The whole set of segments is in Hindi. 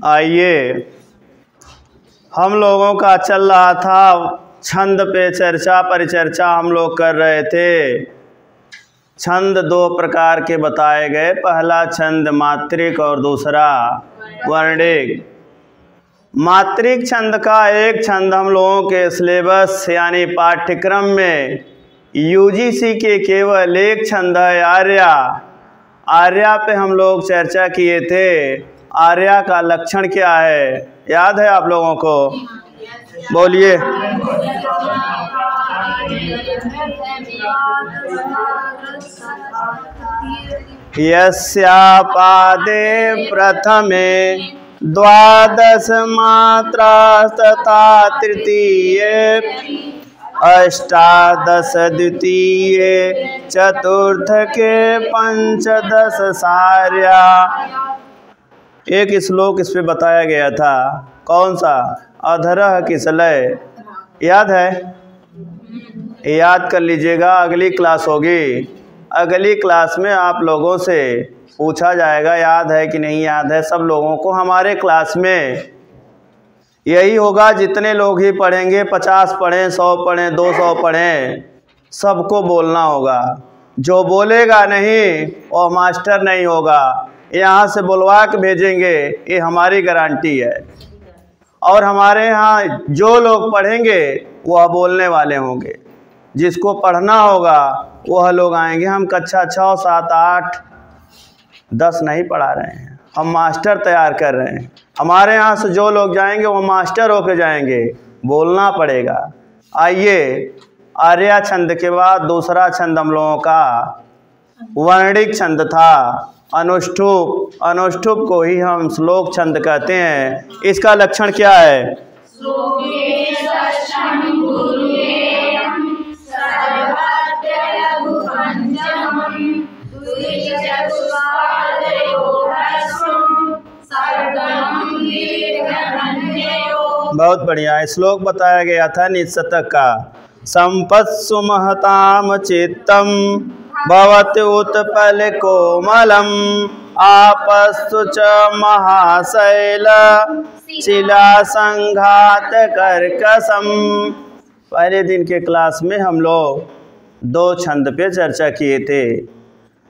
आइए, हम लोगों का चल रहा था छंद पे चर्चा परिचर्चा हम लोग कर रहे थे। छंद दो प्रकार के बताए गए, पहला छंद मात्रिक और दूसरा वर्णिक। मात्रिक छंद का एक छंद हम लोगों के सिलेबस यानी पाठ्यक्रम में यूजीसी के केवल एक छंद है आर्या। आर्या पे हम लोग चर्चा किए थे। आर्या का लक्षण क्या है, याद है आप लोगों को? बोलिए। यस्या पादे प्रथमे द्वादश मात्रा तथा तृतीये अष्टादश द्वितीये चतुर्थ के पंचदश सार्या। एक श्लोक इस पे बताया गया था, कौन सा? अधरह किसलय, याद है? याद कर लीजिएगा, अगली क्लास होगी, अगली क्लास में आप लोगों से पूछा जाएगा याद है कि नहीं याद है। सब लोगों को हमारे क्लास में यही होगा, जितने लोग ही पढ़ेंगे, 50 पढ़ें, 100 पढ़ें, 200 पढ़ें, सबको बोलना होगा। जो बोलेगा नहीं वो मास्टर नहीं होगा। यहाँ से बुलवा के भेजेंगे, ये हमारी गारंटी है। और हमारे यहाँ जो लोग पढ़ेंगे वह बोलने वाले होंगे, जिसको पढ़ना होगा वह लोग आएंगे। हम कक्षा 6, 7, 8, 10 नहीं पढ़ा रहे हैं, हम मास्टर तैयार कर रहे हैं। हमारे यहाँ से जो लोग जाएंगे वो मास्टर होके जाएंगे, बोलना पड़ेगा। आइए, आर्या छंद के बाद दूसरा छंद हम लोगों का वर्णिक छंद था, अनुष्ठुप। अनुष्ठुप को ही हम श्लोक छंद कहते हैं। इसका लक्षण क्या है? बहुत बढ़िया। श्लोक बताया गया था निशतक का। संपत्सु महताम चित्तम भवति उत्पल कोमलम आपस्तु च महाशैल शिला संघात कर्कशम। पहले दिन के क्लास में हम लोग 2 छंद पे चर्चा किए थे।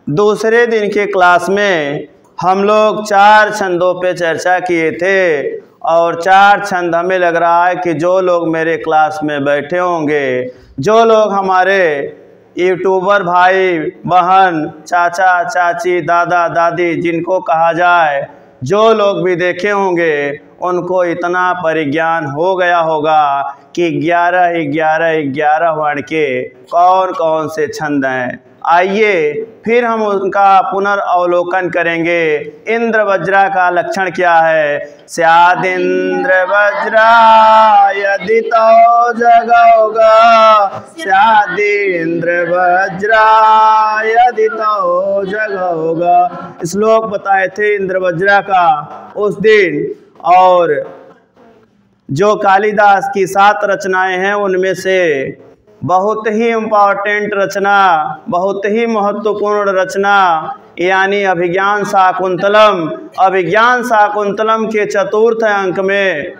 दूसरे दिन के क्लास में हम लोग 4 छंदों पे चर्चा किए थे। और 4 छंद हमें लग रहा है कि जो लोग मेरे क्लास में बैठे होंगे, जो लोग हमारे यूट्यूबर भाई बहन, चाचा चाची, दादा दादी जिनको कहा जाए, जो लोग भी देखे होंगे, उनको इतना परिज्ञान हो गया होगा कि 11 वर्ण के कौन कौन से छंद हैं। आइए फिर हम उनका पुनर्वलोकन करेंगे। इंद्र वज्रा का लक्षण क्या है? स्यादिंद्र वज्रा यदि तो जगोगा, स्यादिंद्र वज्रा यदि तो जगोगा। श्लोक बताए थे इंद्र वज्रा का उस दिन। और जो कालिदास की 7 रचनाएं हैं उनमें से बहुत ही इम्पॉर्टेंट रचना, बहुत ही महत्वपूर्ण रचना यानी अभिज्ञान शाकुंतलम। अभिज्ञान शाकुंतलम के चतुर्थ अंक में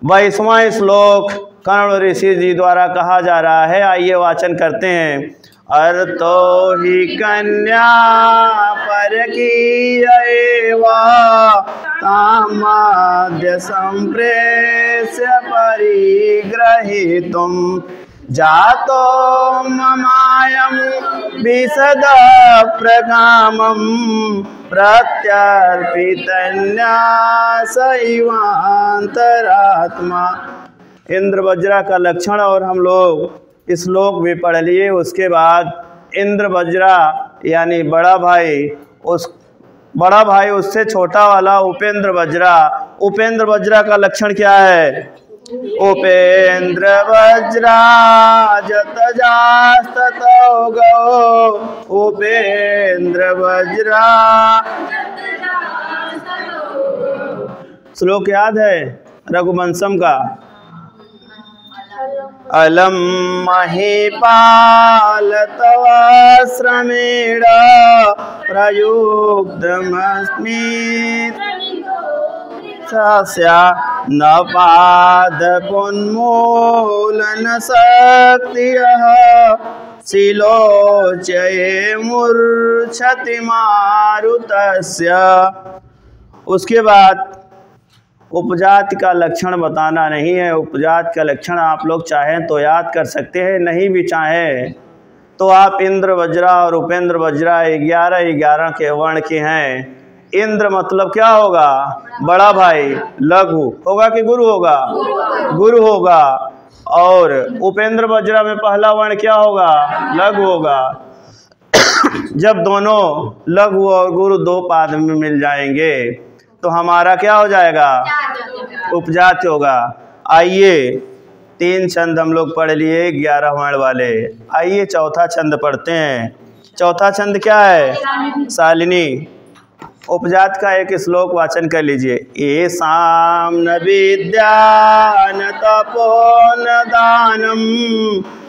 22वां श्लोक कर्ण ऋषि जी द्वारा कहा जा रहा है। आइए वाचन करते हैं। अर्थो ही कन्या परकीयैवा तामाद्य संप्रेष्य परिग्रहीतुम जातो ममायं विशद प्रकामं प्रत्यर्पितन्यासैवान्तरात्मा। इंद्र वज्रा का लक्षण और हम लोग श्लोक भी पढ़ लिए। उसके बाद इंद्र वज्रा यानी बड़ा भाई उससे छोटा वाला उपेंद्र वज्रा। उपेंद्र वज्रा का लक्षण क्या है? उपेंद्र वज्रा जत जास्ततो गो, उपेंद्र वज्रा। श्लोक याद है रघुवंशम का? अलम महीपाल तव श्रमेण प्रयुक्तमस्मि न पादपुन्मूलन शक्तियः शिलोचये मूर्छति मारुतस्य। उसके बाद उपजाति का लक्षण बताना नहीं है। उपजाति का लक्षण आप लोग चाहें तो याद कर सकते हैं, नहीं भी चाहें तो आप इंद्र वज्रा और उपेंद्र वज्रा 11 के वर्ण के हैं। इंद्र मतलब क्या होगा? बड़ा भाई। लघु होगा कि गुरु होगा? गुरु होगा। और उपेंद्र वज्रा में पहला वर्ण क्या होगा? लघु होगा। जब दोनों लघु और गुरु दो पाद में मिल जाएंगे तो हमारा क्या हो जाएगा? उपजाति होगा। आइए 3 छंद हम लोग पढ़ लिए 11 वर्ण वाले। आइए चौथा छंद पढ़ते हैं। चौथा छंद क्या है? शालिनी। उपजाति का एक श्लोक वाचन कर लीजिए। येषां न विद्या न तपो न दानम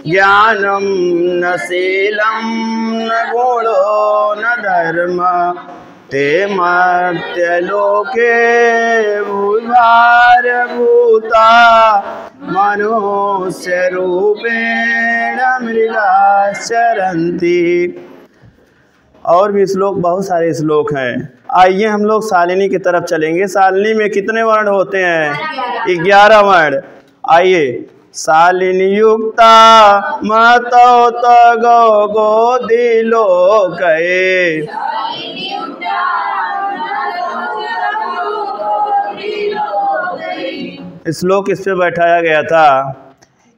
ज्ञानम न शीलम न गुणो न धर्म ते मर्त्यलोके भूता मनुष्य रूपेण मृगाश्चरन्ति। और भी श्लोक, बहुत सारे श्लोक हैं। आइए हम लोग शालिनी की तरफ चलेंगे। शालिनी में कितने वर्ण होते हैं? 11 वर्ण। आइए शालिनी युक्ता मतौ तगो गोदी लोकये। श्लोक इस पे बैठाया गया था।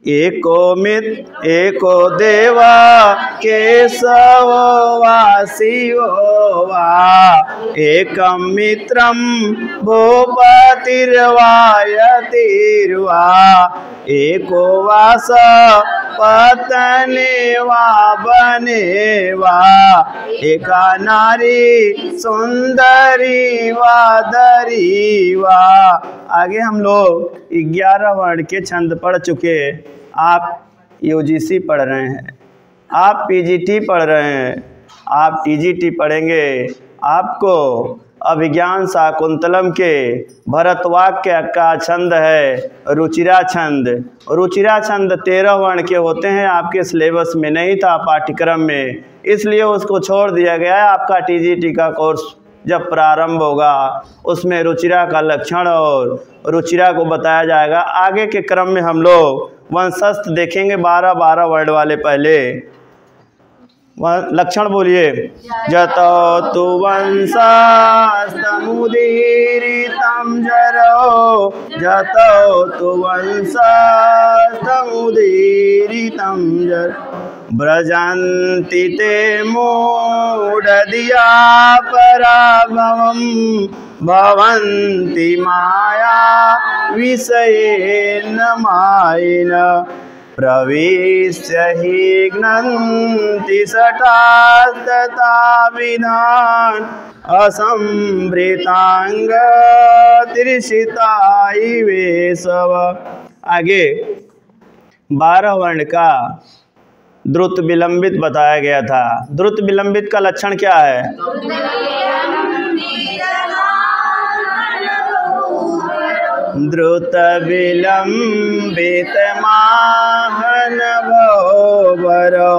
एको मित्र एको देवा केशव वासियो वा एकम मित्रम भूपतिर्वायतिर्वा एको वास पत्ने वा बने वा एका नारी सुंदरी वा दरी वा। आगे हम लोग 11 वर्ण के छंद पढ़ चुके। आप यूजीसी पढ़ रहे हैं, आप पीजीटी पढ़ रहे हैं, आप टीजीटी पढ़ेंगे। आपको अभिज्ञान शाकुंतलम के भरतवाक्य का छंद है रुचिरा छंद। रुचिरा छंद 13 वर्ण के होते हैं। आपके सिलेबस में नहीं था, पाठ्यक्रम में, इसलिए उसको छोड़ दिया गया है। आपका टीजीटी का कोर्स जब प्रारंभ होगा उसमें रुचिरा का लक्षण और रुचिरा को बताया जाएगा। आगे के क्रम में हम लोग वंशस्थ देखेंगे 12 वर्ण वाले। पहले लक्षण बोलिए। जतो तु वंशस्तमुदीरितं जरो जतो तु वंशस्तमुदीरितं जरो व्रजन्ति ते मूढधिया पराभवं भवन्ति माया विषयेन मायेन प्रविश्य हि घ्नन्ति शठास्तथा विधान असंभृतांग त्रिषिता इवेशव। आगे 12 वर्ण का द्रुत विलंबित बताया गया था। द्रुत विलंबित का लक्षण क्या है? द्रुत विलंबित माहन भवरो।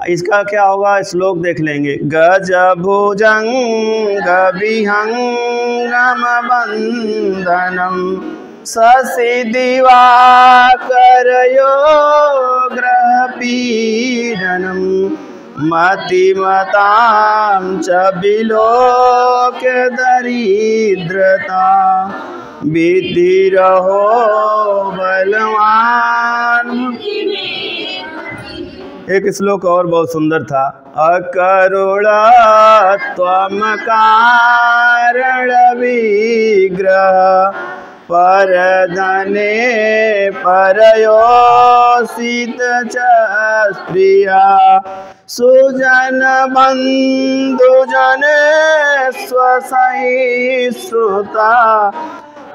इसका क्या होगा? श्लोक देख लेंगे। गज भुजंग विहंगम बंधनम शशि दिवाकर योग्रपीडनम मतिमतां च विलोक्य दरिद्रता विधिरहो बलवान। एक श्लोक और बहुत सुंदर था। अकरुणा त्वम कारण विग्रह परधने परयोषित च स्त्रिया सुजन बंधुजन स्वसहिष्णुता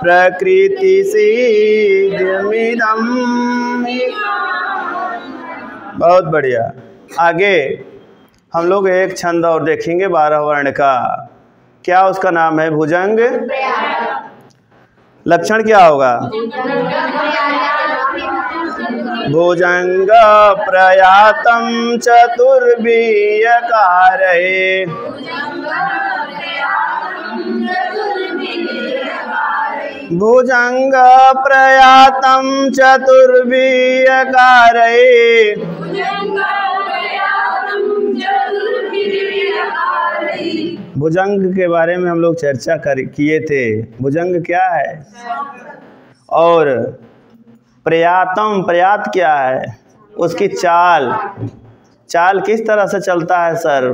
प्रकृति सिद्धिमिदं। बहुत बढ़िया। आगे हम लोग एक छंद और देखेंगे 12 वर्ण का। क्या उसका नाम है? भुजंग लक्षण क्या होगा? भुजंग प्रयातम चतुर्भीयकारे। भुजंग प्रयातम चतुर्भीयकारे। भुजंग के बारे में हम लोग चर्चा किए थे। भुजंग क्या है? और प्रयातम, प्रयात क्या है? उसकी चाल, चाल किस तरह से चलता है सर?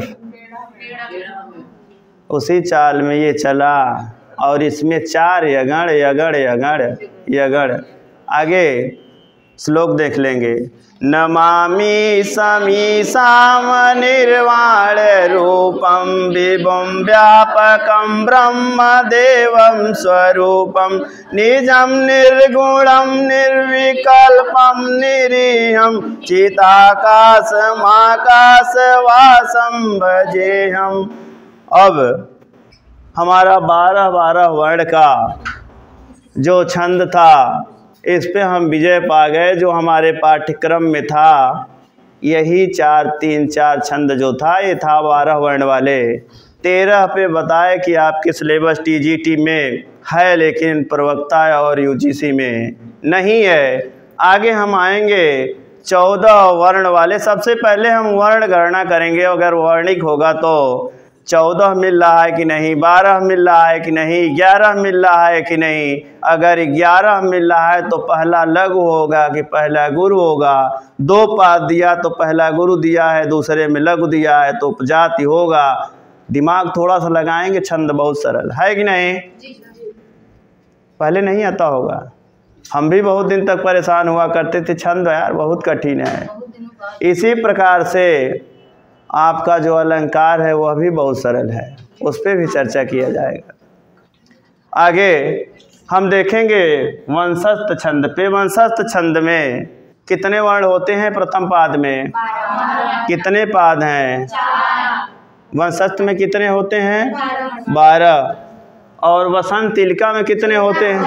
उसी चाल में ये चला और इसमें 4 यगण यगण यगण यगण। आगे श्लोक देख लेंगे। नमामि समीसाम निर्वाण रूपम विभुम व्यापकम ब्रह्म देवम स्वरूपम निजम निर्गुणम निर्विकल्पम निरीहम चिदाकाशमाकाशवासं भजेहम। अब हमारा 12 वर्ण का जो छंद था, इस पे हम विजय पा गए। जो हमारे पाठ्यक्रम में था यही 4-3-4 छंद जो था, ये था 12 वर्ण वाले। 13 पे बताए कि आपके सिलेबस टीजीटी में है, लेकिन प्रवक्ता और यूजीसी में नहीं है। आगे हम आएंगे 14 वर्ण वाले। सबसे पहले हम वर्ण गणना करेंगे। अगर वर्णिक होगा तो 14 मिल रहा है कि नहीं, 12 मिल रहा है कि नहीं, 11 मिल रहा है कि नहीं। अगर 11 मिल रहा है तो पहला लघु होगा कि पहला गुरु होगा। 2 पाद दिया तो पहला गुरु दिया है, दूसरे में लघु दिया है तो उपजाति होगा। दिमाग थोड़ा सा लगाएंगे, छंद बहुत सरल है कि नहीं? पहले नहीं आता होगा। हम भी बहुत दिन तक परेशान हुआ करते थे, छंद यार बहुत कठिन है। इसी प्रकार से आपका जो अलंकार है वह भी बहुत सरल है, उस पर भी चर्चा किया जाएगा। आगे हम देखेंगे वंशस्थ छंद पे। वंशस्थ छंद में कितने वर्ण होते हैं? प्रथम पाद में कितने पाद हैं? वंशस्थ में कितने होते हैं? 12। और वसंत तिलका में कितने होते हैं?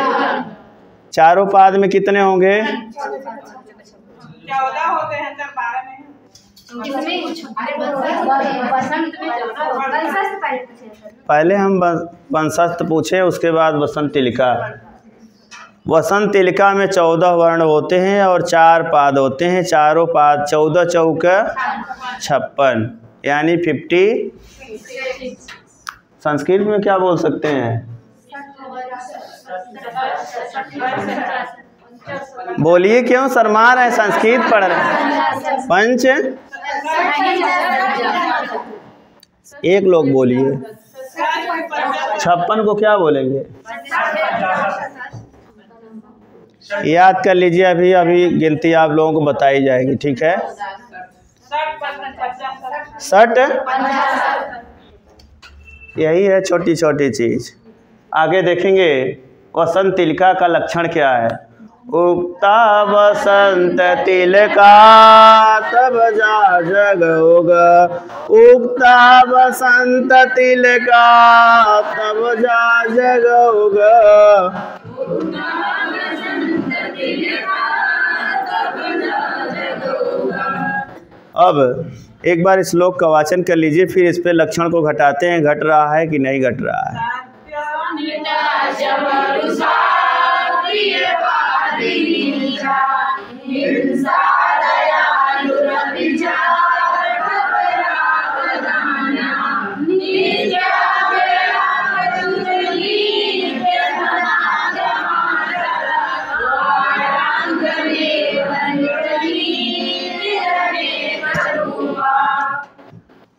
चारों पाद में कितने होंगे? 14 होते हैं, 12 में। पहले हम वंशस्थ पूछे, उसके बाद वसंत तिलका। वसंत तिलका में 14 वर्ण होते हैं और 4 पाद होते हैं। चारों पाद 14 चौका 56 यानी 56। संस्कृत में क्या बोल सकते हैं? बोलिए, क्यों शर्मा रहे? संस्कृत पढ़ रहे। पंच, एक लोग बोलिए। 56 को क्या बोलेंगे? याद कर लीजिए, अभी अभी गिनती आप लोगों को बताई जाएगी, ठीक है? 60, यही है छोटी छोटी चीज। आगे देखेंगे वसंत तिलका का लक्षण क्या है। उगता वसंत तिलका तब जा जग होगा। उगता वसंत तिलका तब जा जग होगा। अब एक बार इस श्लोक का वाचन कर लीजिए, फिर इस पे लक्षण को घटाते हैं, घट रहा है कि नहीं घट रहा है।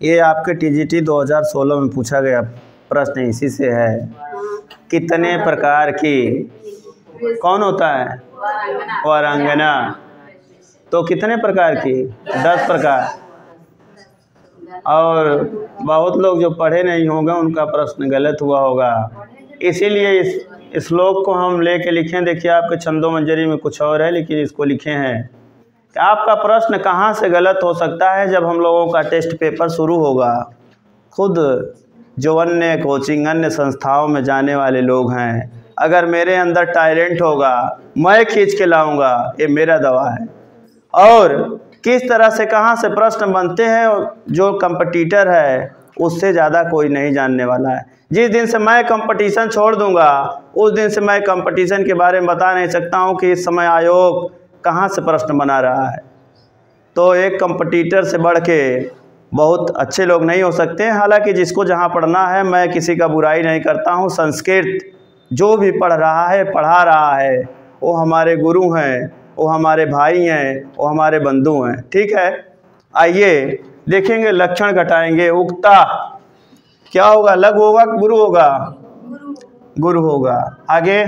ये आपके टीजीटी 2016 में पूछा गया प्रश्न इसी से है। कितने प्रकार की कौन होता है? वरांगना। तो कितने प्रकार की? 10 प्रकार। और बहुत लोग जो पढ़े नहीं होंगे उनका प्रश्न गलत हुआ होगा, इसीलिए इस श्लोक को हम लेके लिखे। देखिए आपके छंदो मंजरी में कुछ और है, लेकिन इसको लिखे हैं। आपका प्रश्न कहाँ से गलत हो सकता है? जब हम लोगों का टेस्ट पेपर शुरू होगा, खुद जो अन्य कोचिंग अन्य संस्थाओं में जाने वाले लोग हैं अगर मेरे अंदर टैलेंट होगा मैं खींच के लाऊंगा, ये मेरा दवा है। और किस तरह से कहाँ से प्रश्न बनते हैं जो कंपटीटर है उससे ज़्यादा कोई नहीं जानने वाला है। जिस दिन से मैं कंपटीशन छोड़ दूंगा उस दिन से मैं कंपटीशन के बारे में बता नहीं सकता हूँ कि इस समय आयोग कहाँ से प्रश्न बना रहा है। तो एक कंपटीटर से बढ़ के बहुत अच्छे लोग नहीं हो सकते हैं। हालांकि जिसको जहाँ पढ़ना है, मैं किसी का बुराई नहीं करता हूँ। संस्कृत जो भी पढ़ रहा है, पढ़ा रहा है, वो हमारे गुरु हैं, वो हमारे भाई हैं, वो हमारे बंधु हैं। ठीक है, आइए देखेंगे, लक्षण घटाएंगे। उक्ता क्या होगा? लघु होगा, गुरु होगा? गुरु होगा। आगे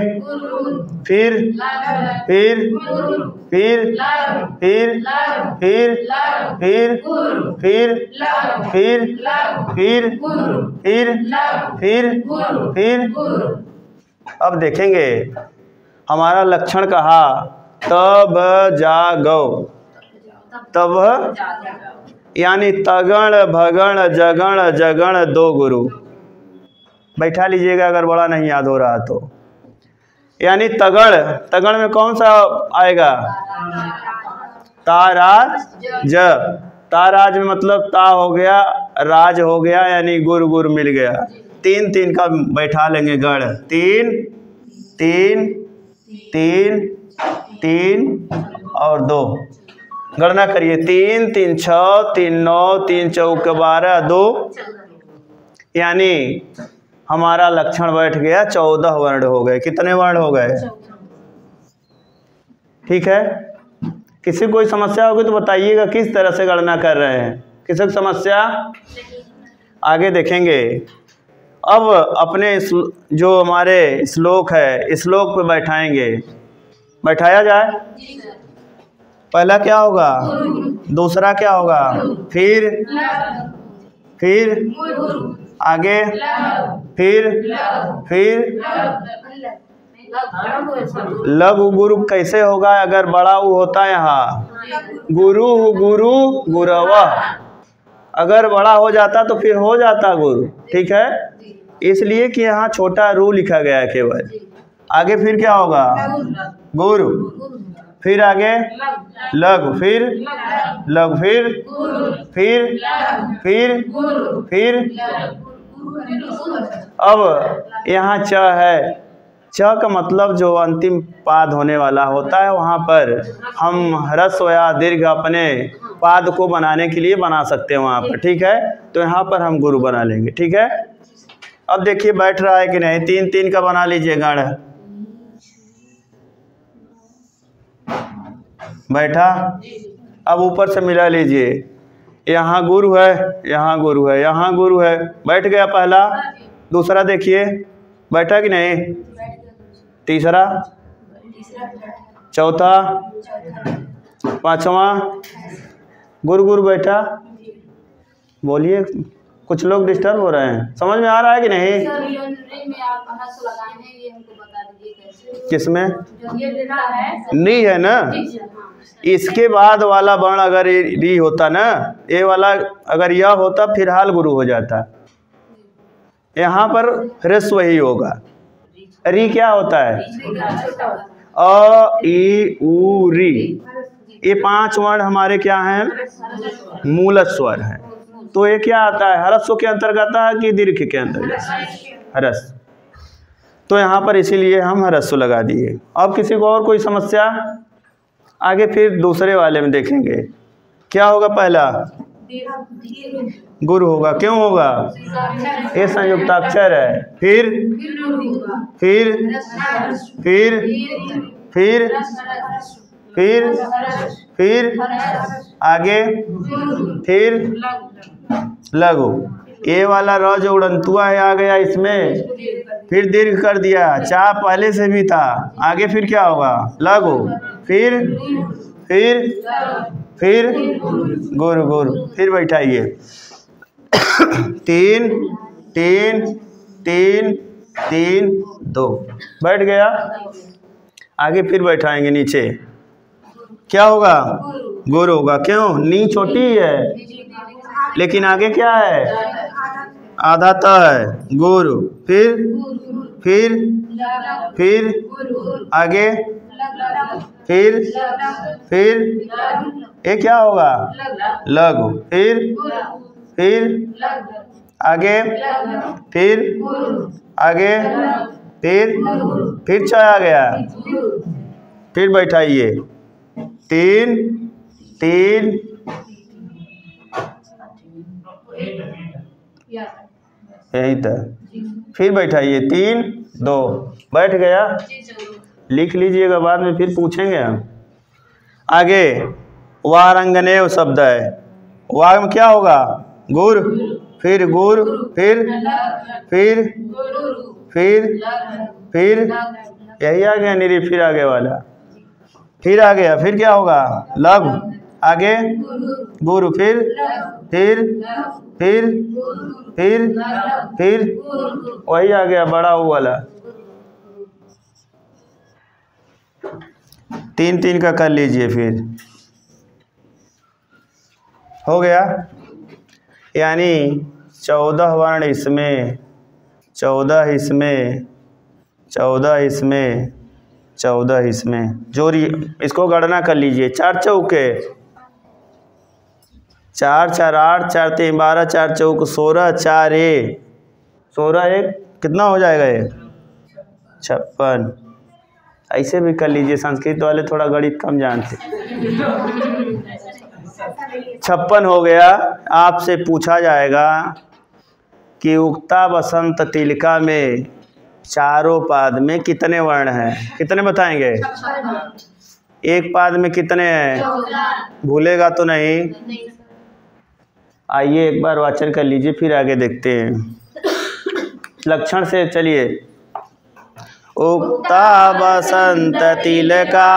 फिर फिर फिर फिर फिर फिर फिर फिर फिर फिर फिर फिर। अब देखेंगे हमारा लक्षण कहा तब जागो, तब यानी तगण भगण जगण जगण दो गुरु। बैठा लीजिएगा अगर बड़ा नहीं याद हो रहा तो। यानी तगण, तगण में कौन सा आएगा? ताराज ज। ताराज में मतलब ता हो गया, राज हो गया, यानी गुरु गुरु मिल गया। तीन तीन का बैठा लेंगे गण। तीन तीन तीन तीन और दो। गणना करिए। 3 3 6 3 9 3 चौक 12 2, यानी हमारा लक्षण बैठ गया। 14 वर्ण हो गए। कितने वर्ण हो गए? ठीक है, किसी कोई समस्या होगी तो बताइएगा किस तरह से गणना कर रहे हैं। किसी को समस्या? आगे देखेंगे। अब अपने जो हमारे श्लोक है, श्लोक पे बैठाएंगे। बैठाया जाए। पहला क्या होगा? दूसरा क्या होगा? फिर आगे फिर लघु गुरु कैसे होगा? अगर बड़ा ऊ होता है यहाँ गुरु गुरु गुरवा, अगर बड़ा हो जाता तो फिर हो जाता गुरु। ठीक है, इसलिए कि यहाँ छोटा रू लिखा गया है केवल। आगे फिर क्या होगा? गुरु, फिर आगे लघु, फिर लघु, फिर अब यहाँ च है। च का मतलब जो अंतिम पाद होने वाला होता है, वहाँ पर हम ह्रस्व या दीर्घ अपने पाद को बनाने के लिए बना सकते हैं वहाँ पर। ठीक है, तो यहाँ पर हम गुरु बना लेंगे। ठीक है, अब देखिए बैठ रहा है कि नहीं। 3 3 का बना लीजिए गण। बैठा। अब ऊपर से मिला लीजिए। यहाँ गुरु है, यहाँ गुरु है, यहाँ गुरु है। बैठ गया पहला। दूसरा देखिए बैठा कि नहीं? तीसरा, चौथा, पांचवा गुरु गुरु बैठा। बोलिए, कुछ लोग डिस्टर्ब हो रहे हैं। समझ में आ रहा है कि नहीं? किसमें? नहीं है ना। इसके बाद वाला वर्ण अगर री होता ना, ये वाला अगर यह होता फिलहाल गुरु हो जाता। यहाँ पर ह्रस्व ही होगा। री क्या होता है? अ ई उ री। ये 5 वर्ण हमारे क्या हैं? मूल स्वर हैं। तो ये क्या आता है? ह्रस्व के अंतर्गत है कि दीर्घ के अंतर्गत? ह्रस्व। तो यहाँ पर इसीलिए हम ह्रस्व लगा दिए। अब किसी को और कोई समस्या? आगे फिर दूसरे वाले में देखेंगे क्या होगा। पहला गुरु होगा। क्यों होगा? ये संयुक्ताक्षर है। फिर फिर फिर फिर फिर फिर आगे फिर लघु। ये वाला र जो उड़ंतुआ है आ गया इसमें, फिर दीर्घ कर दिया। चा पहले से भी था। आगे फिर क्या होगा? लघु, फिर गुरु गुरु। फिर बैठाइए। 3 3 3 3 2 बैठ गया। आगे फिर बैठाएंगे नीचे। क्या होगा? गुरु होगा। क्यों? नी छोटी है लेकिन आगे क्या है? आधा त है। गुरु, फिर फिर आगे, फिर ये क्या होगा? लघु। फिर आगे, फिर आगे, फिर च आ गया। फिर बैठाइए, 3 3 यही था। फिर बैठाइए, 3 2 बैठ गया। लिख लीजिएगा, बाद में फिर पूछेंगे हम। आगे वारंगनेव शब्द है। वार में क्या होगा? गुर। फिर गुर, फिर यही आ गया निरी। फिर आगे वाला, फिर आ गया। फिर क्या होगा? लघु। आगे गुरु, फिर वही आ गया बड़ा वो वाला। 3 3 का कर लीजिए। फिर हो गया, यानी 14 वर्ण इसमें, 14 इसमें, 14 इसमें, 14 इसमें। जोड़ी इसको गणना कर लीजिए। 4 चौके 4 4 8, 4 3 12, 4 चौक 16, 4 1 कितना हो जाएगा? ये 56। ऐसे भी कर लीजिए, संस्कृत वाले थोड़ा गणित कम जानते। 56 हो गया। आपसे पूछा जाएगा कि उक्ता बसंत तिलका में चारों पाद में कितने वर्ण हैं? कितने बताएंगे? एक पाद में कितने हैं? भूलेगा तो नहीं? आइए एक बार वाचन कर लीजिए, फिर आगे देखते हैं। लक्षण से चलिए। उक्ता बसंत तिलका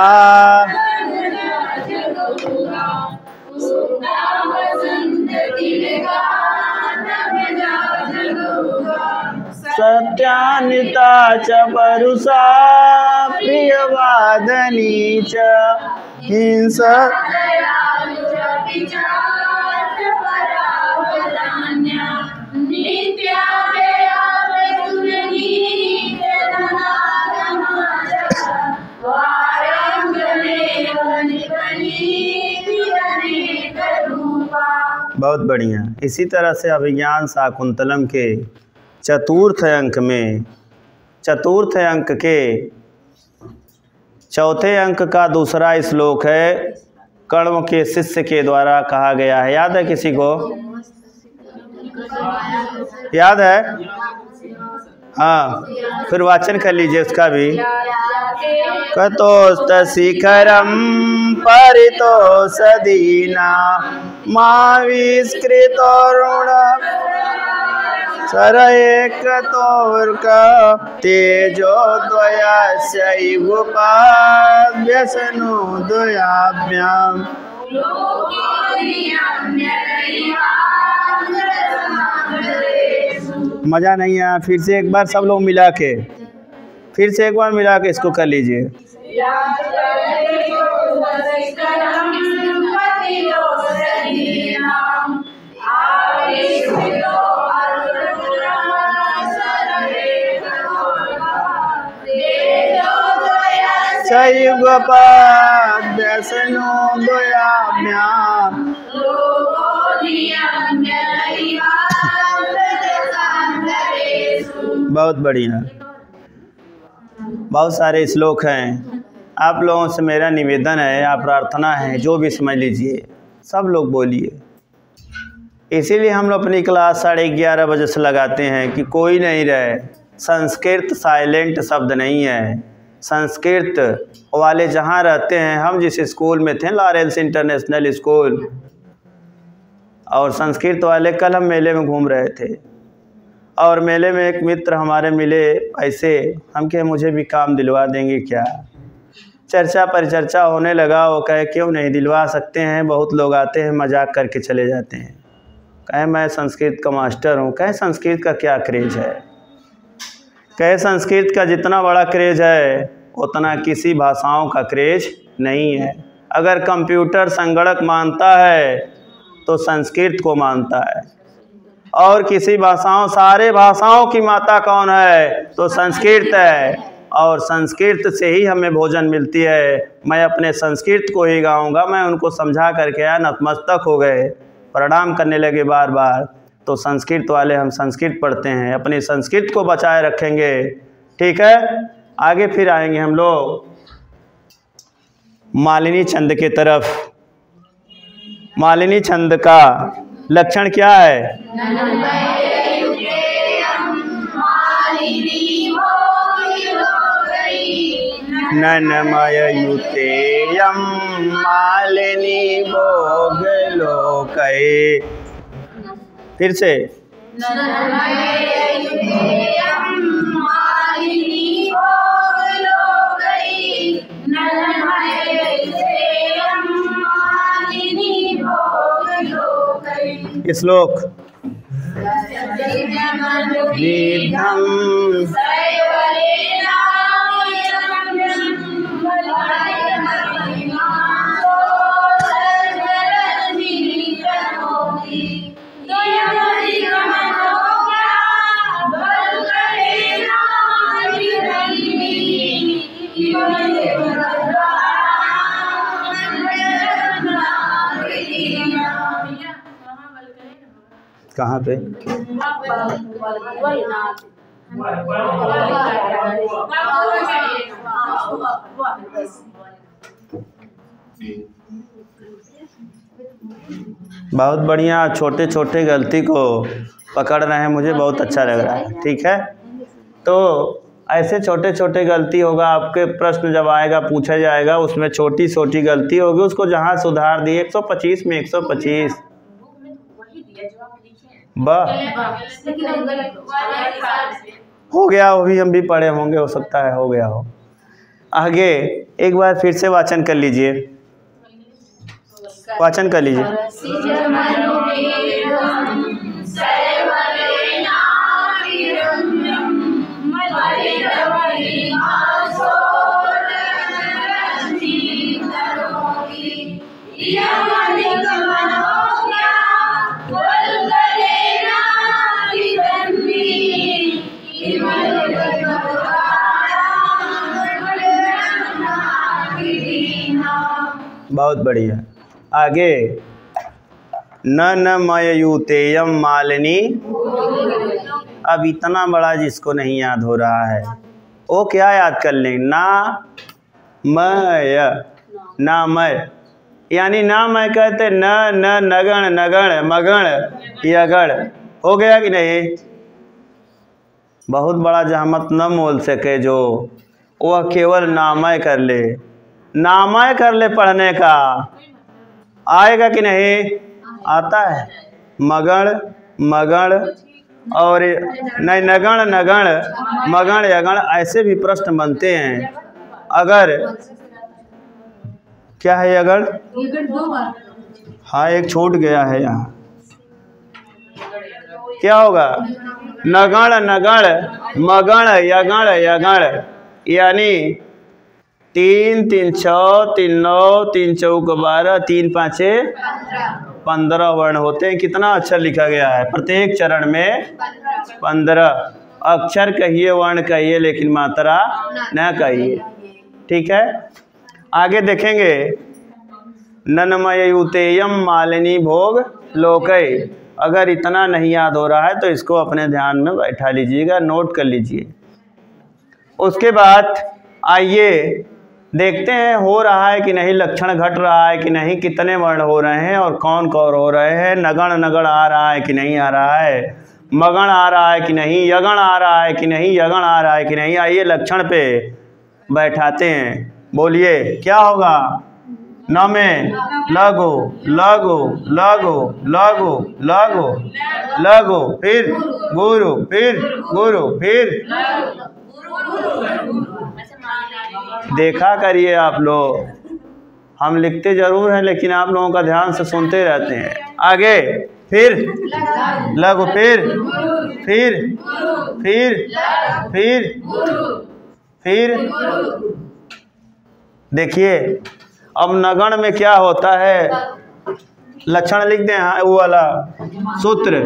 सत्यानिता च परुषा प्रियवादनी च हिंसा बहुत बढ़िया। इसी तरह से अभिज्ञान शाकुंतलम के चतुर्थ अंक में, चतुर्थ अंक के चौथे अंक का दूसरा श्लोक है, कण्व के शिष्य के द्वारा कहा गया है। याद है किसी को? याद है? हाँ, फिर वाचन कर लीजिए उसका भी। कतोस्त शिखरम परितोष दीना माविष्कृतोरुण सर एक तोर्क तेजोद्वयस्यैवोपाद्यसनो द्वयाभ्याम। मजा नहीं आया? फिर से एक बार सब लोग मिला के, फिर से एक बार मिला के इसको कर लीजिए। बहुत बढ़िया। बहुत सारे श्लोक हैं। आप लोगों से मेरा निवेदन है या प्रार्थना है, जो भी समझ लीजिए, सब लोग बोलिए। इसीलिए हम लोग अपनी क्लास 11:30 बजे से लगाते हैं कि कोई नहीं रहे। संस्कृत साइलेंट शब्द नहीं है। संस्कृत वाले जहाँ रहते हैं, हम जिस स्कूल में थे लॉरेंस इंटरनेशनल स्कूल, और संस्कृत वाले कल हम मेले में घूम रहे थे, और मेले में एक मित्र हमारे मिले। ऐसे हम कहे मुझे भी काम दिलवा देंगे क्या? चर्चा परिचर्चा होने लगा। वो कहे क्यों नहीं, दिलवा सकते हैं, बहुत लोग आते हैं मजाक करके चले जाते हैं। कहे मैं संस्कृत का मास्टर हूँ। कहे संस्कृत का क्या क्रेज है? कहे संस्कृत का जितना बड़ा क्रेज है उतना किसी भाषाओं का क्रेज नहीं है। अगर कंप्यूटर संगणक मानता है तो संस्कृत को मानता है। और किसी भाषाओं, सारे भाषाओं की माता कौन है? तो संस्कृत है, और संस्कृत से ही हमें भोजन मिलती है। मैं अपने संस्कृत को ही गाऊंगा। मैं उनको समझा करके आया, नतमस्तक हो गए, प्रणाम करने लगे बार बार। तो संस्कृत वाले हम संस्कृत पढ़ते हैं, अपनी संस्कृत को बचाए रखेंगे। ठीक है, आगे फिर आएंगे हम लोग मालिनी छंद के तरफ। मालिनी छंद का लक्षण क्या है? ननमयुतेयं मालिनी भोग लोकै। फिर से श्लोक। कहाँ पे? बहुत बढ़िया, छोटे छोटे गलती को पकड़ रहे हैं, मुझे बहुत अच्छा लग रहा है। ठीक है, तो ऐसे छोटे छोटे गलती होगा, आपके प्रश्न जब आएगा पूछा जाएगा, उसमें छोटी छोटी गलती होगी, उसको जहाँ सुधार दिए 125 में 125 हो गया, वो भी हम भी पढ़े होंगे, हो सकता है हो गया हो। आगे एक बार फिर से वाचन कर लीजिए, वाचन कर लीजिए। बहुत बढ़िया। आगे ननमयुतेयं मालिनी। अब इतना बड़ा जिसको नहीं याद हो रहा है वो क्या याद कर लें? ना मय, ना मय, यानी ना मैं कहते न न नगण नगण मगण यगण। हो गया कि नहीं? बहुत बड़ा जहमत न मोल सके जो, वह केवल नामय कर ले, नामय कर ले पढ़ने का। आएगा कि नहीं? आता है। मगण मगण और नहीं, नगण नगण मगण यगण, ऐसे भी प्रश्न बनते हैं। अगर क्या है यगण? हाँ, एक छूट गया है यहाँ, क्या होगा? नगण नगण मगण यगण यगण, यानी 3 3 6 3 9 3 चौक 12 3 5 15 वर्ण होते हैं। कितना अक्षर लिखा गया है? प्रत्येक चरण में 15 अक्षर कहिए, वर्ण कहिए, लेकिन मात्रा न कहिए। ठीक है, आगे देखेंगे। ननमयुतेयं मालिनी भोग लोकै। अगर इतना नहीं याद हो रहा है तो इसको अपने ध्यान में बैठा लीजिएगा, नोट कर लीजिए। उसके बाद आइए देखते हैं हो रहा है कि नहीं, लक्षण घट रहा है कि नहीं, कितने वर्ण हो रहे हैं और कौन कौन हो रहे हैं। नगण नगण आ रहा है कि नहीं आ रहा है, मगण आ रहा है कि नहीं, यगण आ रहा है कि नहीं, यगण आ रहा है कि नहीं। आइए लक्षण पे बैठाते हैं। बोलिए क्या होगा? न में लघु लघु लघु लघु लघु लघु, फिर गुरु, फिर गुरु, फिर देखा करिए आप लोग, हम लिखते जरूर हैं लेकिन आप लोगों का ध्यान से सुनते रहते हैं। आगे फिर लघु, फिर फिर फिर फिर फिर देखिए अब नगण में क्या होता है, लक्षण लिख दें। हाँ, वो वाला सूत्र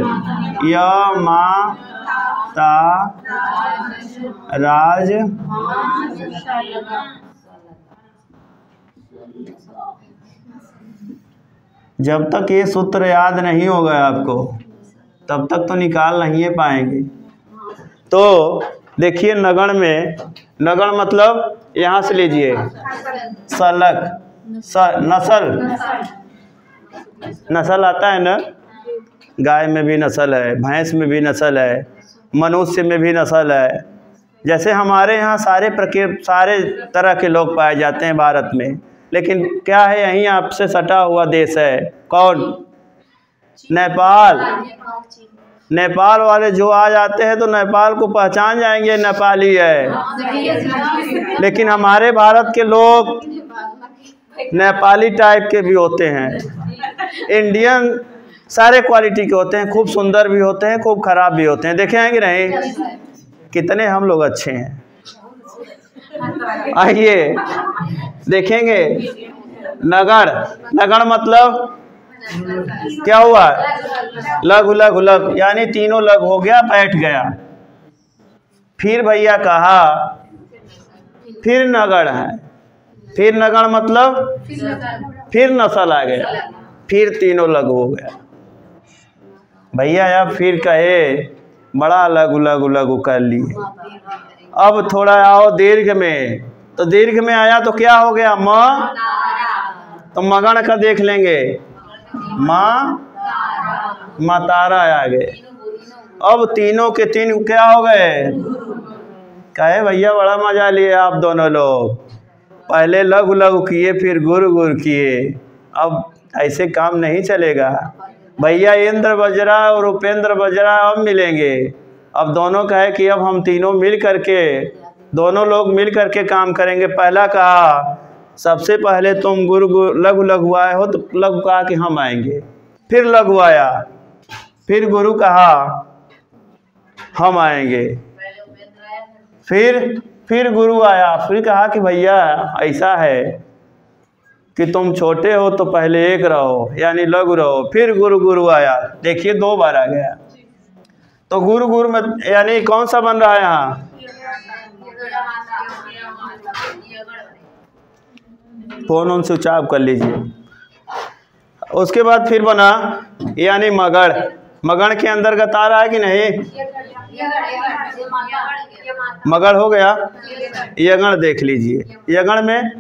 य मा ता राज जब तक ये सूत्र याद नहीं होगा आपको तब तक तो निकाल नहीं पाएंगे। तो देखिए नगण में, नगण मतलब यहाँ से लीजिए सलक, नस्ल, नस्ल आता है ना, गाय में भी नस्ल है, भैंस में भी नस्ल है, मनुष्य में भी नस्ल है। जैसे हमारे यहाँ सारे तरह के लोग पाए जाते हैं भारत में, लेकिन क्या है यहीं आपसे सटा हुआ देश है कौन? नेपाल। नेपाल वाले जो आ जाते हैं तो नेपाल को पहचान जाएंगे नेपाली है, लेकिन हमारे भारत के लोग नेपाली टाइप के भी होते हैं। इंडियन सारे क्वालिटी के होते हैं, खूब सुंदर भी होते हैं, खूब खराब भी होते हैं। देखे हैं कि नहीं कितने हम लोग अच्छे हैं। आइए देखेंगे नगण। नगण मतलब क्या हुआ? लघु लघु लघु, यानी तीनों लघु हो गया, बैठ गया। फिर भैया कहा फिर नगण है। फिर नगण मतलब फिर नस्ल आ गया, फिर तीनों लघु हो गया। भैया अब फिर कहे बड़ा लघु लघु लघु कर लिए। अब थोड़ा आओ दीर्घ में, तो दीर्घ में आया तो क्या हो गया? म। तो मगण का देख लेंगे, माँ मतारा आ गए। अब तीनों के तीन क्या हो गए? कहे भैया बड़ा मजा लिए आप दोनों लोग, पहले लघु लघु किए फिर गुरु गुरु किए, अब ऐसे काम नहीं चलेगा। भैया इंद्र वज्रा और उपेंद्र वज्रा अब मिलेंगे। अब दोनों कहे कि अब हम तीनों मिल करके, दोनों लोग मिल करके काम करेंगे। पहला कहा सबसे पहले तुम गुरु लघु लघु आए हो, तो लघु कहा कि हम आएंगे। फिर लघु आया, फिर गुरु कहा हम आएंगे। फिर गुरु आया, फिर कहा कि भैया ऐसा है कि तुम छोटे हो तो पहले एक रहो, यानी लघु रहो। फिर गुरु आया, देखिए 2 बार आ गया। तो गुरु में यानी कौन सा बन रहा है यहाँ? फोन उन स्विच ऑफ कर लीजिए। उसके बाद फिर बना यानी मगण। मगण के अंतर्गत आ रहा है कि नहीं? मगण हो गया। यगण देख लीजिए, यगण में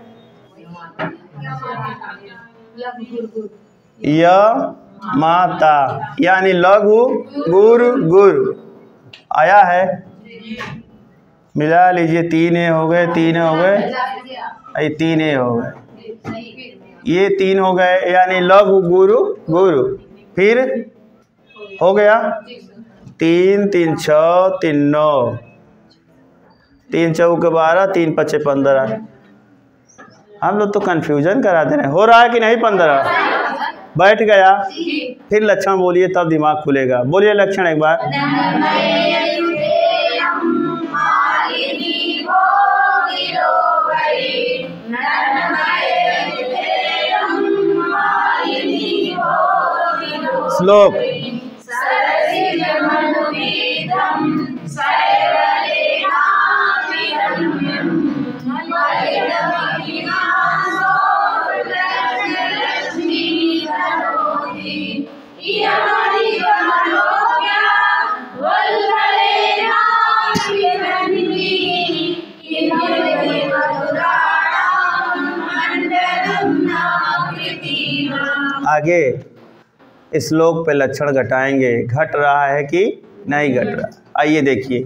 य माता यानी लघु गुरु गुरु आया है। मिला लीजिए, 3 हो गए, 3 हो गए, 3 हो गए, ये 3 हो गए, यानी लघु गुरु गुरु। फिर हो गया 3 3 6 3 9, 3 चौके 12, 3 पचे 15। हम लोग तो कंफ्यूजन करा दे रहे हैं। हो रहा है कि नहीं? 15 बैठ गया। फिर लक्षण बोलिए तब दिमाग खुलेगा। बोलिए लक्षण एक बार। श्लोक आगे श्लोक पे लक्षण घटाएंगे, घट रहा है कि नहीं घट रहा। आइए देखिए,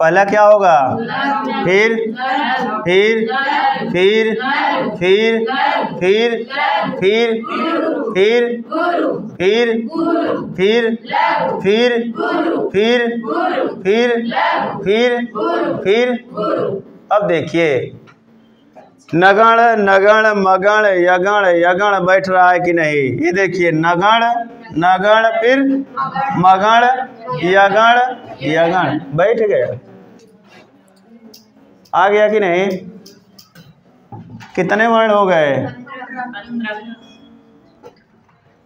पहला क्या होगा? फिर फिर फिर फिर फिर फिर फिर फिर फिर फिर फिर फिर फिर। अब देखिए नगण नगण मगण यगण यगण बैठ रहा है कि नहीं? ये देखिए नगण नगण फिर मगण यगण यगण बैठ गया। आ गया कि नहीं? कितने वर्ण हो गए?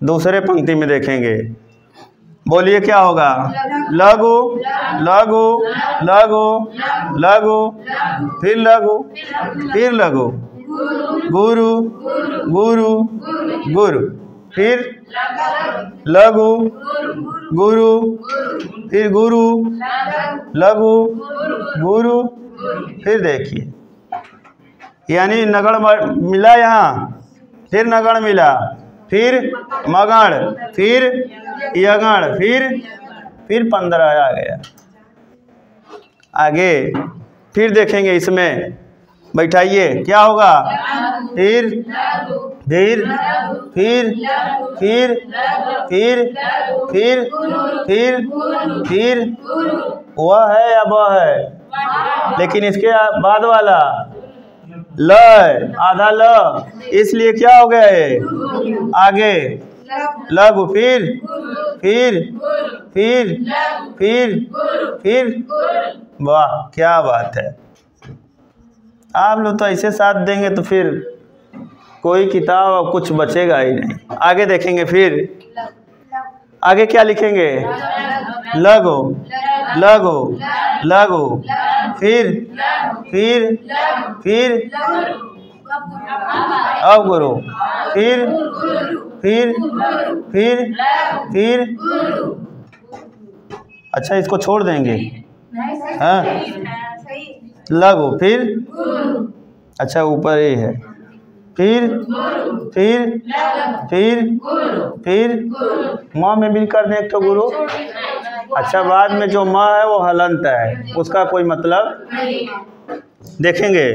दूसरे पंक्ति में देखेंगे बोलिए क्या होगा? लघु लघु लघु लघु, फिर लघु, फिर लघु, गुरु गुरु गुरु, फिर लघु गुरु, फिर गुरु लघु गुरु, फिर देखिए यानी नगण मिला यहाँ, फिर नगण मिला, फिर मगण, फिर यगण, फिर 15 आ गया। आगे फिर देखेंगे इसमें, बैठाइए क्या होगा? फिर फिर फिर फिर फिर फिर फिर फिर वह है या वह है, लेकिन इसके बाद वाला ल, आधा ल, इसलिए क्या हो गया ये? आगे लघु, फिर फिर फिर फिर फिर, वाह क्या बात है। आप लोग तो ऐसे साथ देंगे तो फिर कोई किताब अब कुछ बचेगा ही नहीं। आगे देखेंगे, फिर आगे क्या लिखेंगे? लघु लघु लघु, फिर फिर फिर अब गुरु, फिर फिर फिर फिर, अच्छा इसको छोड़ देंगे, हाँ लघु, फिर अच्छा ऊपर ये है, फिर फिर फिर फिर माँ में भी कर दें तो गुरु। अच्छा बाद में जो माँ है वो हलंत है, उसका कोई मतलब देखेंगे।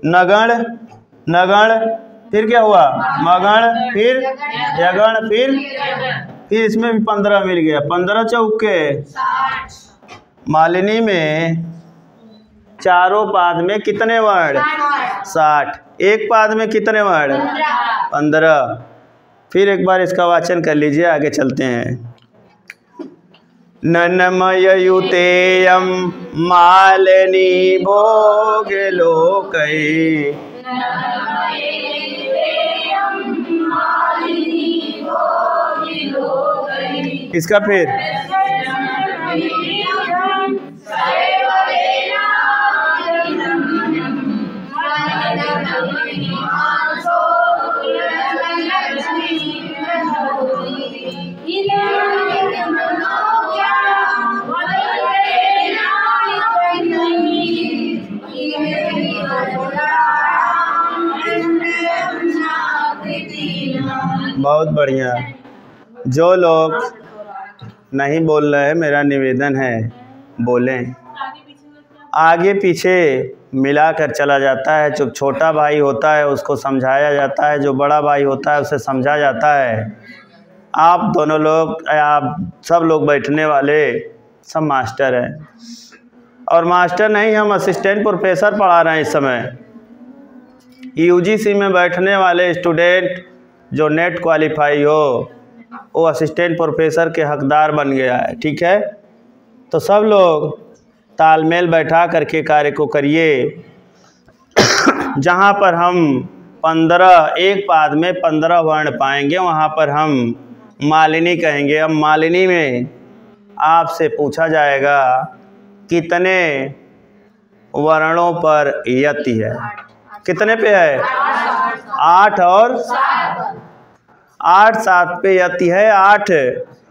नगण नगण, फिर क्या हुआ? मगण, फिर यगण, फिर इसमें भी 15 मिल गया। 15 चौके, मालिनी में चारों पाद में कितने वर्ण? 60। एक पाद में कितने वर्ण? 15। फिर एक बार इसका वाचन कर लीजिए, आगे चलते हैं। ननमयुतेयं मालिनी भोग लोकै, इसका फिर बहुत बढ़िया। जो लोग नहीं बोल रहे हैं, मेरा निवेदन है बोलें। आगे पीछे मिलाकर चला जाता है। जो छोटा भाई होता है उसको समझाया जाता है, जो बड़ा भाई होता है उसे समझा जाता है। आप दोनों लोग, आप सब लोग बैठने वाले सब मास्टर हैं, और मास्टर नहीं, हम असिस्टेंट प्रोफेसर पढ़ा रहे हैं इस समय। यूजीसी में बैठने वाले स्टूडेंट जो नेट क्वालिफाई हो वो असिस्टेंट प्रोफेसर के हकदार बन गया है, ठीक है। तो सब लोग तालमेल बैठा करके कार्य को करिए। जहाँ पर हम 15 एक पाद में 15 वर्ण पाएंगे वहाँ पर हम मालिनी कहेंगे। अब मालिनी में आपसे पूछा जाएगा कितने वर्णों पर यति है? कितने पे है? 8 और 8, 7 पे यति है 8।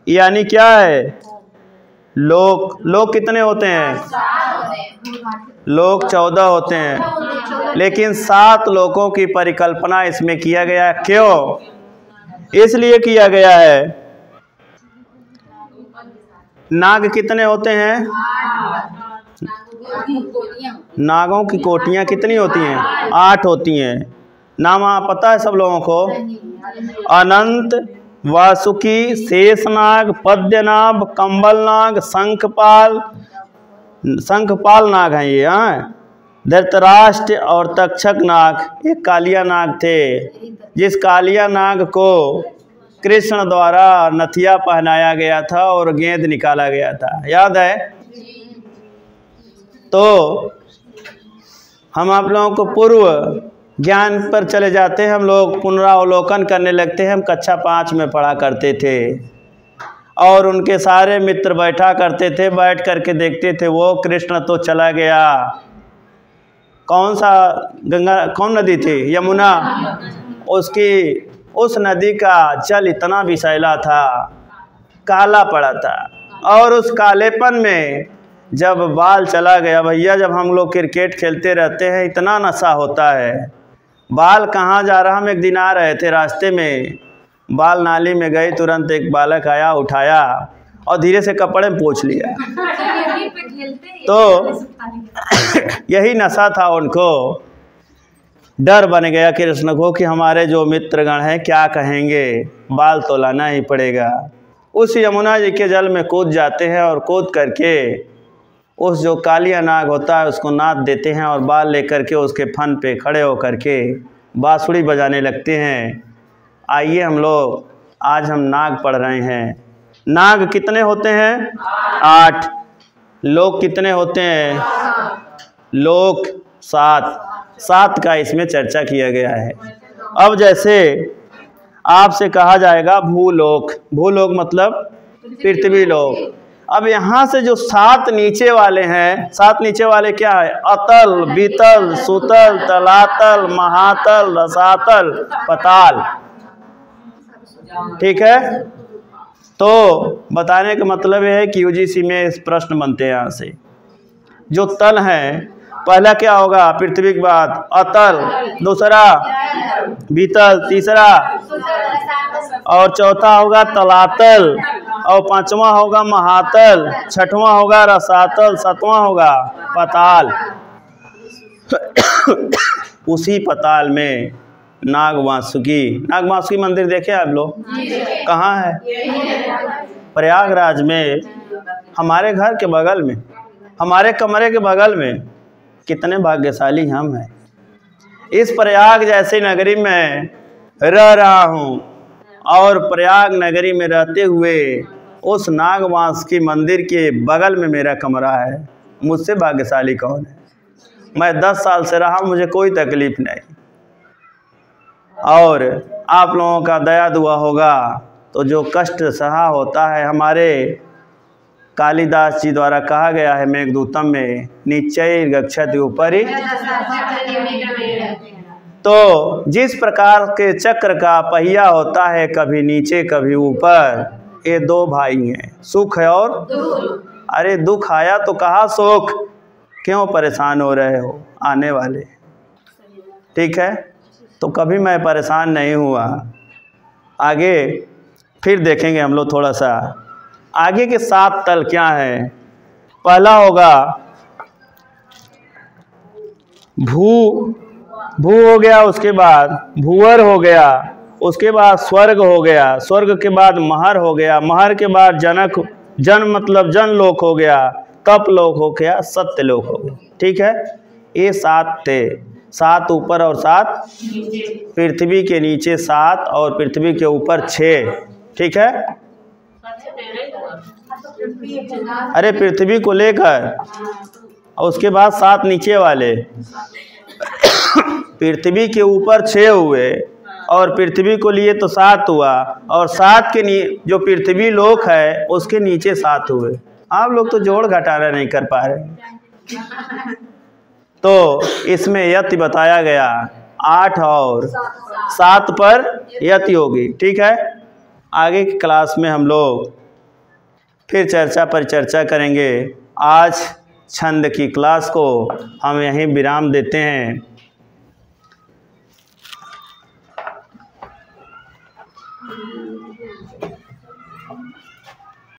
यानी क्या है? लोग कितने होते हैं? लोग 14 होते हैं, लेकिन 7 लोगों की परिकल्पना इसमें किया गया है। क्यों? इसलिए किया गया है। नाग कितने होते हैं? नागों की कोटियां कितनी होती हैं? 8 होती हैं। नाम पता है सब लोगों को? अनंत, वासुकी, शेषनाग, पद्यनाभ, कंबलनाग, शंखपाल नाग हैं ये। हाँ, धृतराष्ट्र और तक्षक नाग एक कालिया नाग थे, जिस कालिया नाग को कृष्ण द्वारा नथिया पहनाया गया था और गेंद निकाला गया था, याद है? तो हम आप लोगों को पूर्व ज्ञान पर चले जाते हैं। हम लोग पुनरावलोकन करने लगते हैं। हम कक्षा 5 में पढ़ा करते थे, और उनके सारे मित्र बैठा करते थे, बैठ करके देखते थे वो कृष्ण तो चला गया। कौन सा गंगा, कौन नदी थी? यमुना। उसकी उस नदी का जल इतना विषैला था, काला पड़ा था, और उस कालेपन में जब बाल चला गया, भैया जब हम लोग क्रिकेट खेलते रहते हैं इतना नशा होता है, बाल कहाँ जा रहा। हम एक दिन आ रहे थे, रास्ते में बाल नाली में गए, तुरंत एक बालक आया, उठाया और धीरे से कपड़े में पोंछ लिया। तो यही नशा था उनको। डर बन गया कृष्ण को कि हमारे जो मित्रगण हैं क्या कहेंगे, बाल तो लाना ही पड़ेगा। उस यमुना जी के जल में कूद जाते हैं और कूद करके उस जो कालिया नाग होता है उसको नाद देते हैं और बाल लेकर के उसके फन पे खड़े होकर के बांसुरी बजाने लगते हैं। आइए हम लोग आज हम नाग पढ़ रहे हैं। नाग कितने होते हैं? 8। लोग कितने होते हैं? लोक 7 का इसमें चर्चा किया गया है। अब जैसे आपसे कहा जाएगा भूलोक, भूलोक मतलब पृथ्वी लोक। अब यहाँ से जो 7 नीचे वाले हैं, 7 नीचे वाले क्या है? अतल, बीतल, सुतल, तलातल, महातल, रसातल, पताल। ठीक है, तो बताने का मतलब यह है कि यूजीसी में प्रश्न बनते हैं यहाँ से। जो तल है, पहला क्या होगा? पृथ्वी के बाद अतल, दूसरा बीतल, तीसरा और चौथा होगा तलातल, और 5वां होगा महातल, 6वां होगा रसातल, 7वां होगा पताल। उसी पताल में नाग वासुकी मंदिर देखे आप लोग? कहाँ है? प्रयागराज में, हमारे घर के बगल में, हमारे कमरे के बगल में। कितने भाग्यशाली हम हैं। इस प्रयाग जैसे नगरी में रह रहा हूँ और प्रयाग नगरी में रहते हुए उस नागवासुकी मंदिर के बगल में मेरा कमरा है। मुझसे भाग्यशाली कौन है? मैं 10 साल से रहा, मुझे कोई तकलीफ नहीं। और आप लोगों का दया दुआ होगा तो जो कष्ट सहा होता है, हमारे कालिदास जी द्वारा कहा गया है मेघदूतम में, निश्चय गच्छति ऊपरी। तो जिस प्रकार के चक्र का पहिया होता है, कभी नीचे कभी ऊपर, ये 2 भाई हैं, सुख है और अरे दुख आया तो कहा सुख, क्यों परेशान हो रहे हो? आने वाले। ठीक है, तो कभी मैं परेशान नहीं हुआ। आगे फिर देखेंगे हम लोग थोड़ा सा। आगे के 7 तल क्या है? पहला होगा भू हो गया, उसके बाद भूवर हो गया, उसके बाद स्वर्ग हो गया, स्वर्ग के बाद महर हो गया, महर के बाद जन मतलब जन लोक हो गया, तप लोक हो गया, सत्य लोक हो गया। ठीक है, ये 7 थे। 7 ऊपर और 7 पृथ्वी के नीचे 7 और पृथ्वी के ऊपर 6। ठीक है, अरे पृथ्वी को लेकर, और उसके बाद 7 नीचे वाले। पृथ्वी के ऊपर 6 हुए और पृथ्वी को लिए तो 7 हुआ, और 7 के जो पृथ्वी लोक है उसके नीचे 7 हुए। आप लोग तो जोड़ घटाना नहीं कर पा रहे। तो इसमें यति बताया गया, 8 और 7 पर यति होगी। ठीक है, आगे की क्लास में हम लोग फिर चर्चा पर चर्चा करेंगे। आज छंद की क्लास को हम यहीं विराम देते हैं।